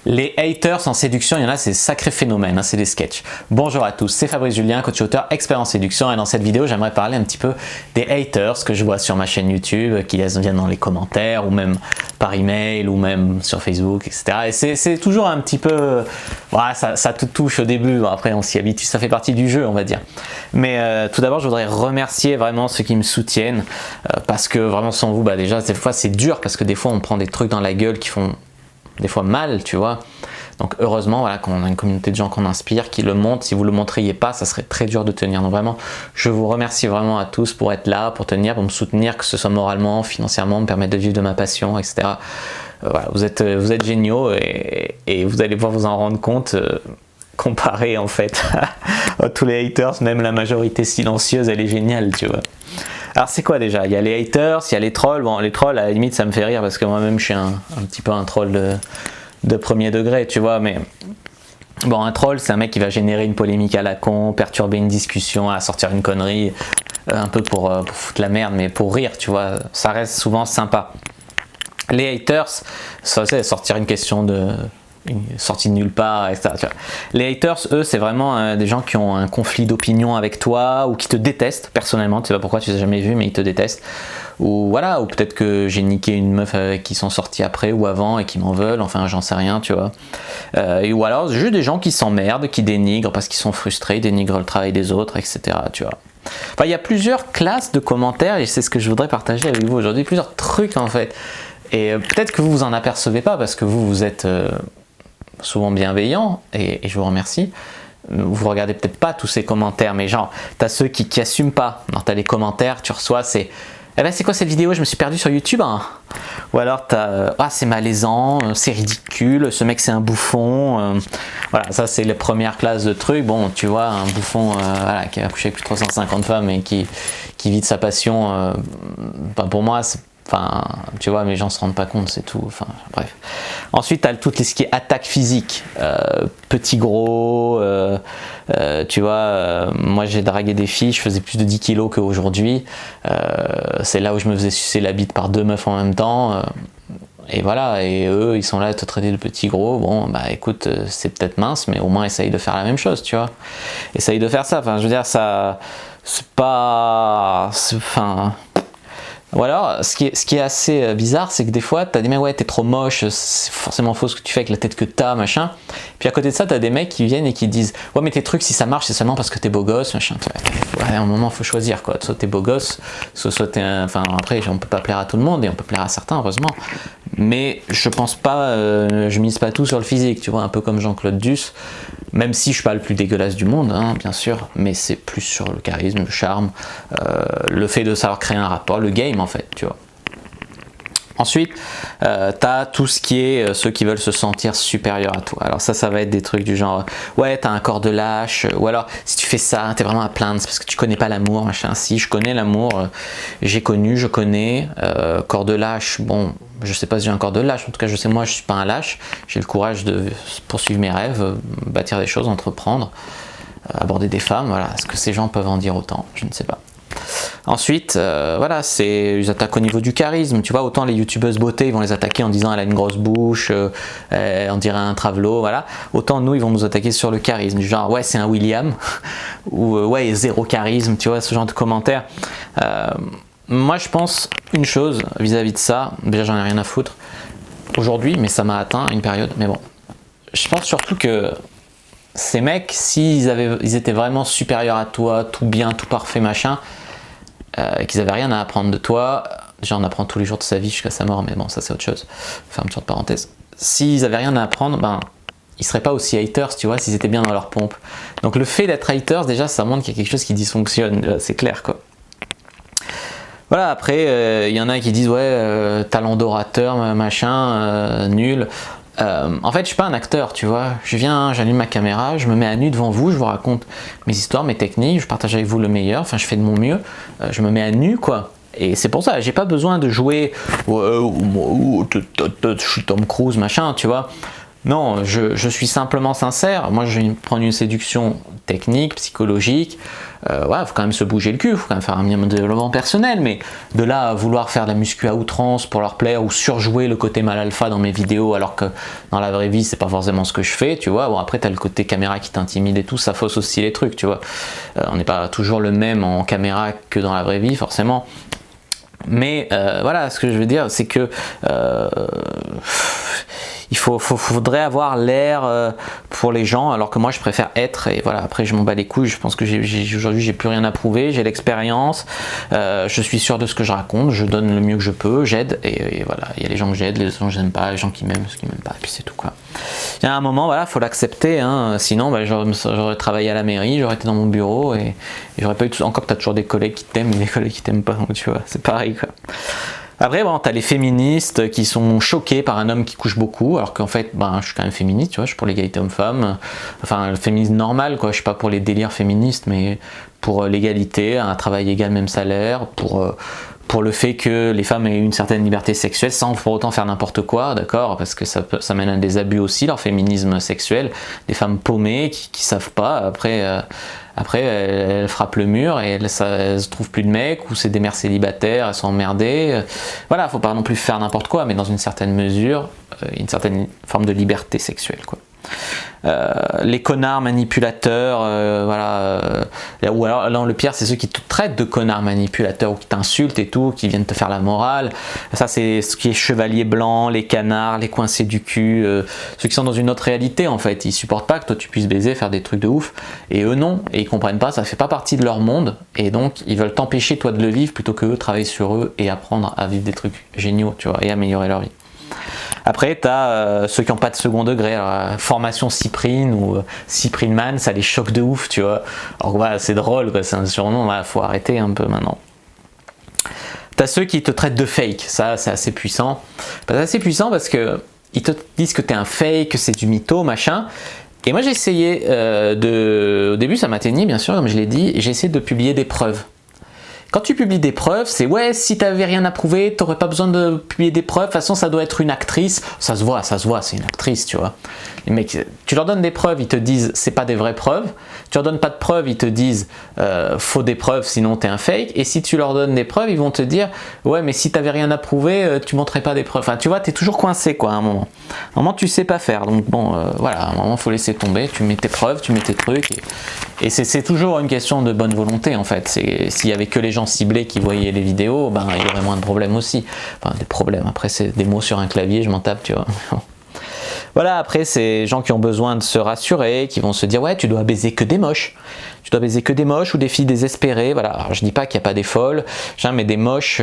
Les haters en séduction, il y en a, c'est sacré phénomène, hein, c'est des sketchs. Bonjour à tous, c'est Fabrice Julien, coach auteur, expert en séduction, et dans cette vidéo, j'aimerais parler un petit peu des haters que je vois sur ma chaîne YouTube, qui viennent dans les commentaires, ou même par email, ou même sur Facebook, etc. Et c'est toujours un petit peu... Voilà, ça te touche au début, bon, après on s'y habitue, ça fait partie du jeu, on va dire. Mais tout d'abord, je voudrais remercier vraiment ceux qui me soutiennent, parce que vraiment sans vous, déjà, des fois c'est dur, parce que des fois on prend des trucs dans la gueule qui font des fois mal, tu vois. Donc heureusement, voilà, qu'on a une communauté de gens qu'on inspire, qui le montrent. Si vous le montriez pas, ça serait très dur de tenir. Donc vraiment, je vous remercie vraiment à tous pour être là, pour tenir, pour me soutenir, que ce soit moralement, financièrement, me permettre de vivre de ma passion, etc. Voilà, vous êtes géniaux et vous allez pouvoir vous en rendre compte. Comparé en fait à tous les haters, même la majorité silencieuse, elle est géniale, tu vois. Alors c'est quoi déjà? Il y a les haters, il y a les trolls. Bon, les trolls, à la limite, ça me fait rire parce que moi-même, je suis un petit peu un troll de premier degré, tu vois. Mais bon, un troll, c'est un mec qui va générer une polémique à la con, perturber une discussion, à sortir une connerie, un peu pour foutre la merde, mais pour rire, tu vois. Ça reste souvent sympa. Les haters, ça c'est sortir une question sortie de nulle part, etc. Tu vois. Les haters, eux, c'est vraiment des gens qui ont un conflit d'opinion avec toi ou qui te détestent personnellement. Tu sais pas pourquoi, tu les as jamais vus, mais ils te détestent. Ou voilà, ou peut-être que j'ai niqué une meuf avec qui sont sortis après ou avant et qui m'en veulent. Enfin, j'en sais rien, tu vois. Ou alors juste des gens qui s'emmerdent, qui dénigrent parce qu'ils sont frustrés, dénigrent le travail des autres, etc. Tu vois. Enfin, il y a plusieurs classes de commentaires et c'est ce que je voudrais partager avec vous aujourd'hui. Plusieurs trucs en fait. Et peut-être que vous vous en apercevez pas parce que vous êtes souvent bienveillant et je vous remercie. Vous regardez peut-être pas tous ces commentaires, mais genre t'as ceux qui assument pas. Alors t'as les commentaires, tu reçois, c'est eh ben c'est quoi cette vidéo, je me suis perdu sur YouTube, hein. Ou alors t'as ah c'est malaisant, c'est ridicule, ce mec c'est un bouffon. Voilà, ça c'est les premières classes de trucs. Bon, tu vois, un bouffon voilà, qui a couché avec plus de 350 femmes et qui vit de sa passion, pour moi c'est... Enfin, tu vois, mais les gens se rendent pas compte, c'est tout. Enfin, bref. Ensuite, tu as tout ce qui est attaque physique. Petit, gros, tu vois, moi j'ai dragué des filles, je faisais plus de 10 kilos qu'aujourd'hui. C'est là où je me faisais sucer la bite par deux meufs en même temps. Et voilà, et eux, ils sont là à te traiter de petit, gros. Bon, bah écoute, c'est peut-être mince, mais au moins essaye de faire la même chose, tu vois. Essaye de faire ça. Enfin, je veux dire, ça... C'est pas... Enfin... Ou alors, ce qui est assez bizarre, c'est que des fois, t'as des mecs, ouais, t'es trop moche, c'est forcément faux ce que tu fais avec la tête que t'as, machin. Puis à côté de ça, t'as des mecs qui viennent et qui disent, ouais, mais tes trucs, si ça marche, c'est seulement parce que t'es beau gosse, machin. Ouais, à un moment, faut choisir, quoi. Soit t'es beau gosse, soit t'es enfin, après, on peut pas plaire à tout le monde et on peut plaire à certains, heureusement. Mais je pense pas, je mise pas tout sur le physique, tu vois, un peu comme Jean-Claude Duss. Même si je suis pas le plus dégueulasse du monde, hein, bien sûr, mais c'est plus sur le charisme, le charme, le fait de savoir créer un rapport, le game en fait, tu vois. Ensuite, tu as tout ce qui est ceux qui veulent se sentir supérieurs à toi. Alors ça va être des trucs du genre, ouais, t'as un corps de lâche, ou alors si tu fais ça, t'es vraiment à plaindre, c'est parce que tu connais pas l'amour, machin. Si, je connais l'amour, j'ai connu, je connais, corps de lâche, bon, je sais pas si j'ai un corps de lâche, en tout cas je sais moi je suis pas un lâche, j'ai le courage de poursuivre mes rêves, bâtir des choses, entreprendre, aborder des femmes, voilà. Est-ce que ces gens peuvent en dire autant? Je ne sais pas. Ensuite, voilà, ils attaquent au niveau du charisme, tu vois, autant les youtubeuses beauté, ils vont les attaquer en disant elle a une grosse bouche, on dirait un travelot, voilà, autant nous, ils vont nous attaquer sur le charisme, du genre, ouais, c'est un William, ou ouais, zéro charisme, tu vois, ce genre de commentaires. Moi, je pense une chose vis-à-vis de ça, déjà, j'en ai rien à foutre aujourd'hui, mais ça m'a atteint une période, mais bon, je pense surtout que ces mecs, ils étaient vraiment supérieurs à toi, tout bien, tout parfait, machin, qu'ils avaient rien à apprendre de toi, déjà on apprend tous les jours de sa vie jusqu'à sa mort, mais bon ça c'est autre chose, fermeture de parenthèse. S'ils avaient rien à apprendre, ben ils seraient pas aussi haters, tu vois, s'ils étaient bien dans leur pompe. Donc le fait d'être haters, déjà ça montre qu'il y a quelque chose qui dysfonctionne, c'est clair quoi. Voilà, après il y en a qui disent ouais, talent d'orateur, machin, nul. En fait, je suis pas un acteur, tu vois. J'allume ma caméra, je me mets à nu devant vous, je vous raconte mes histoires, mes techniques, je partage avec vous le meilleur, enfin, je fais de mon mieux, je me mets à nu, quoi. Et c'est pour ça, j'ai pas besoin de jouer, je suis Tom Cruise, machin, tu vois. Non, je suis simplement sincère. Moi, je vais prendre une séduction technique, psychologique. Ouais, faut quand même se bouger le cul, faut quand même faire un minimum de développement personnel, mais de là à vouloir faire de la muscu à outrance pour leur plaire ou surjouer le côté mal alpha dans mes vidéos alors que dans la vraie vie c'est pas forcément ce que je fais, tu vois. Bon, après t'as le côté caméra qui t'intimide et tout, ça fausse aussi les trucs, tu vois. On n'est pas toujours le même en caméra que dans la vraie vie forcément. Mais voilà, ce que je veux dire, c'est que il faudrait avoir l'air pour les gens, alors que moi je préfère être, et voilà, après je m'en bats les couilles, je pense que aujourd'hui j'ai plus rien à prouver, j'ai l'expérience, je suis sûr de ce que je raconte, je donne le mieux que je peux, j'aide, et voilà, il y a les gens que j'aide, les gens que j'aime pas, les gens qui m'aiment, ceux qui m'aiment pas, et puis c'est tout quoi. Il y a un moment, voilà, faut l'accepter, hein, sinon bah, j'aurais travaillé à la mairie, j'aurais été dans mon bureau, et j'aurais pas eu tout, encore que t'as toujours des collègues qui t'aiment, et des collègues qui t'aiment pas, donc tu vois, c'est pareil quoi. Après, bon, t'as les féministes qui sont choqués par un homme qui couche beaucoup, alors qu'en fait, ben, je suis quand même féministe, tu vois, je suis pour l'égalité homme-femme, enfin, le féminisme normal, quoi, je suis pas pour les délires féministes, mais pour l'égalité, un travail égal, même salaire, pour le fait que les femmes aient une certaine liberté sexuelle sans pour autant faire n'importe quoi, d'accord, parce que ça mène à des abus aussi, leur féminisme sexuel, des femmes paumées qui savent pas, après elles frappent le mur et elles se trouvent plus de mecs, ou c'est des mères célibataires, elles sont emmerdées, voilà, faut pas non plus faire n'importe quoi, mais dans une certaine mesure, une certaine forme de liberté sexuelle, quoi. Les connards manipulateurs, voilà, ou alors non, le pire c'est ceux qui te traitent de connards manipulateurs ou qui t'insultent et tout, qui viennent te faire la morale. Ça c'est ce qui est chevalier blanc, les canards, les coincés du cul, ceux qui sont dans une autre réalité en fait. Ils supportent pas que toi tu puisses baiser, faire des trucs de ouf, et eux non, et ils comprennent pas, ça fait pas partie de leur monde, et donc ils veulent t'empêcher toi de le vivre plutôt que eux travailler sur eux et apprendre à vivre des trucs géniaux, tu vois, et améliorer leur vie. Après, tu as ceux qui n'ont pas de second degré, alors, formation Cyprine ou Cyprine Man, ça les choque de ouf, tu vois. Alors voilà, c'est drôle, c'est un surnom, il faut arrêter un peu maintenant. Tu as ceux qui te traitent de fake, ça c'est assez puissant. C'est assez puissant parce que ils te disent que tu es un fake, que c'est du mytho, machin. Et moi j'ai essayé au début ça m'atteignait bien sûr, comme je l'ai dit, et j'ai essayé de publier des preuves. Quand tu publies des preuves, c'est ouais, si t'avais rien à prouver, t'aurais pas besoin de publier des preuves, de toute façon ça doit être une actrice, ça se voit, c'est une actrice, tu vois. Les mecs, tu leur donnes des preuves, ils te disent c'est pas des vraies preuves, tu leur donnes pas de preuves, ils te disent faut des preuves sinon t'es un fake, et si tu leur donnes des preuves, ils vont te dire ouais mais si t'avais rien à prouver, tu montrais pas des preuves, enfin tu vois, t'es toujours coincé quoi à un moment. À un moment tu sais pas faire, donc bon voilà, à un moment faut laisser tomber, tu mets tes preuves, tu mets tes trucs, et c'est toujours une question de bonne volonté en fait, s'il y avait que les gens ciblés qui voyaient les vidéos, ben il y aurait moins de problèmes aussi, enfin des problèmes, après c'est des mots sur un clavier, je m'en tape, tu vois. Voilà, après c'est gens qui ont besoin de se rassurer, qui vont se dire ouais tu dois baiser que des moches, tu dois baiser que des moches ou des filles désespérées, voilà. Alors, je dis pas qu'il n'y a pas des folles, mais des moches,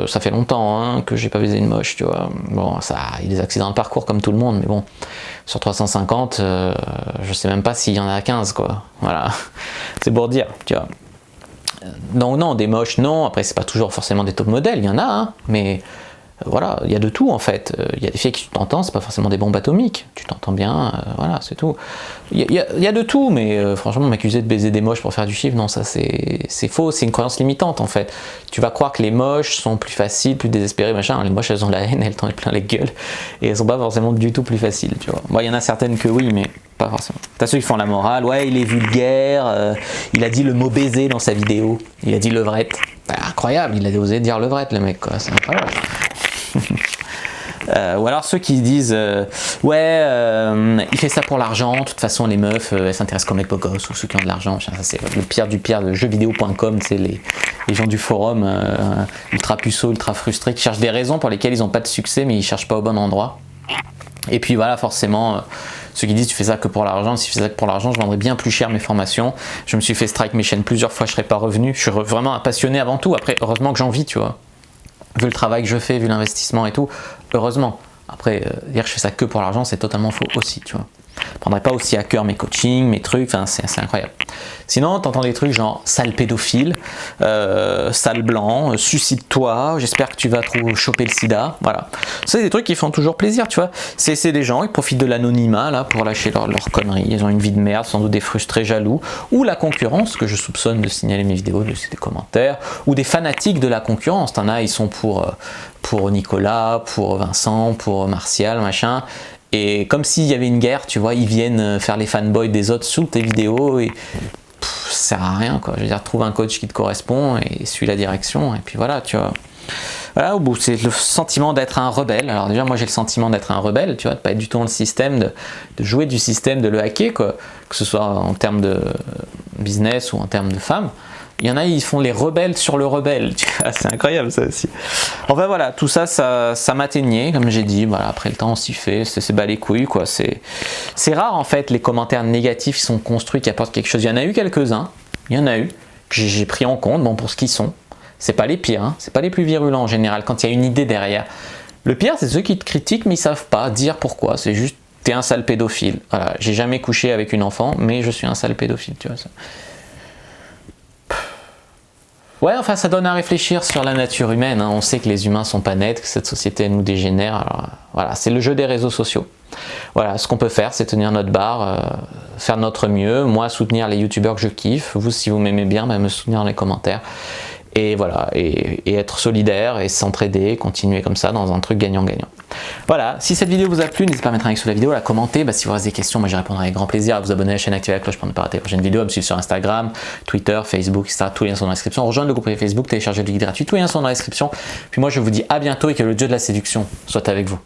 ça fait longtemps hein, que j'ai pas baisé une moche, tu vois. Bon, ça, il y a des accidents de parcours comme tout le monde, mais bon, sur 350, je sais même pas s'il y en a 15 quoi, voilà, c'est pour dire, tu vois. Donc non, des moches non, après c'est pas toujours forcément des top modèles, il y en a, hein, mais voilà, il y a de tout en fait. Il y a des filles qui tu t'entends, c'est pas forcément des bombes atomiques, tu t'entends bien, voilà, c'est tout. Il y a de tout, mais franchement, m'accuser de baiser des moches pour faire du chiffre, non, ça c'est faux, c'est une croyance limitante en fait. Tu vas croire que les moches sont plus faciles, plus désespérées, machin. Les moches elles ont la haine, elles t'en mettent plein les gueules, et elles sont pas forcément du tout plus faciles, tu vois. Bon, il y en a certaines que oui, mais pas forcément. T'as ceux qui font la morale, ouais, il est vulgaire, il a dit le mot baiser dans sa vidéo, il a dit levrette. Bah, incroyable, il a osé dire levrette le mec, quoi, c'est incroyable. Ou alors ceux qui disent ouais il fait ça pour l'argent, de toute façon les meufs elles s'intéressent qu'aux mecs beaux gosses ou ceux qui ont de l'argent, ça c'est le pire du pire de jeuxvideo.com, c'est les gens du forum ultra puceaux, ultra frustrés, qui cherchent des raisons pour lesquelles ils n'ont pas de succès mais ils cherchent pas au bon endroit. Et puis voilà, forcément ceux qui disent tu fais ça que pour l'argent, si je faisais ça que pour l'argent je vendrais bien plus cher mes formations, je me suis fait strike mes chaînes plusieurs fois, je serais pas revenu, je suis vraiment un passionné avant tout, après heureusement que j'en vis, tu vois. Vu le travail que je fais, vu l'investissement et tout, heureusement. Après, dire que je fais ça que pour l'argent, c'est totalement faux aussi, tu vois. Je prendrais pas aussi à cœur mes coachings, mes trucs, enfin c'est incroyable. Sinon, t'entends des trucs genre sale pédophile, sale blanc, suicide-toi, j'espère que tu vas choper le sida, voilà. C'est des trucs qui font toujours plaisir, tu vois. C'est des gens qui profitent de l'anonymat là pour lâcher leurs conneries, ils ont une vie de merde, sans doute des frustrés jaloux, ou la concurrence, que je soupçonne de signaler mes vidéos, de laisser des commentaires, ou des fanatiques de la concurrence, t'en as, ils sont pour Nicolas, pour Vincent, pour Martial, machin, Et comme s'il y avait une guerre, tu vois, ils viennent faire les fanboys des autres sous tes vidéos et ça sert à rien, quoi. Je veux dire, trouve un coach qui te correspond et suis la direction et puis voilà, tu vois. Voilà, au bout, c'est le sentiment d'être un rebelle. Alors déjà, moi j'ai le sentiment d'être un rebelle, tu vois, de pas être du tout dans le système, de jouer du système, de le hacker, quoi. Que ce soit en termes de business ou en termes de femmes. Il y en a, ils font les rebelles sur le rebelle. C'est incroyable ça aussi. Enfin voilà, tout ça, ça m'atteignait, comme j'ai dit. Voilà, après le temps, on s'y fait, c'est bas les couilles, quoi. C'est rare en fait les commentaires négatifs qui sont construits, qui apportent quelque chose. Il y en a eu quelques-uns, il y en a eu que j'ai pris en compte, bon, pour ce qu'ils sont. C'est pas les pires, hein. C'est pas les plus virulents en général, quand il y a une idée derrière. Le pire, c'est ceux qui te critiquent, mais ils savent pas dire pourquoi. C'est juste, t'es un sale pédophile. Voilà, j'ai jamais couché avec une enfant, mais je suis un sale pédophile, tu vois ça. Ouais, enfin, ça donne à réfléchir sur la nature humaine, hein. On sait que les humains sont pas nets, que cette société elle nous dégénère. Alors, voilà, c'est le jeu des réseaux sociaux. Voilà, ce qu'on peut faire, c'est tenir notre barre, faire notre mieux. Moi, soutenir les youtubeurs que je kiffe. Vous, si vous m'aimez bien, bah, me soutenir dans les commentaires. Et voilà, et être solidaire et s'entraider, continuer comme ça dans un truc gagnant-gagnant. Voilà, si cette vidéo vous a plu, n'hésitez pas à mettre un like sous la vidéo, à la commenter. Bah, si vous avez des questions, moi j'y répondrai avec grand plaisir. À vous abonner à la chaîne, activer la cloche pour ne pas rater la prochaine vidéo, à me suivre sur Instagram, Twitter, Facebook, etc. Tous les liens sont dans la description. Rejoindre le groupe Facebook, télécharger le guide gratuit, tous les liens sont dans la description. Puis moi je vous dis à bientôt et que le dieu de la séduction soit avec vous.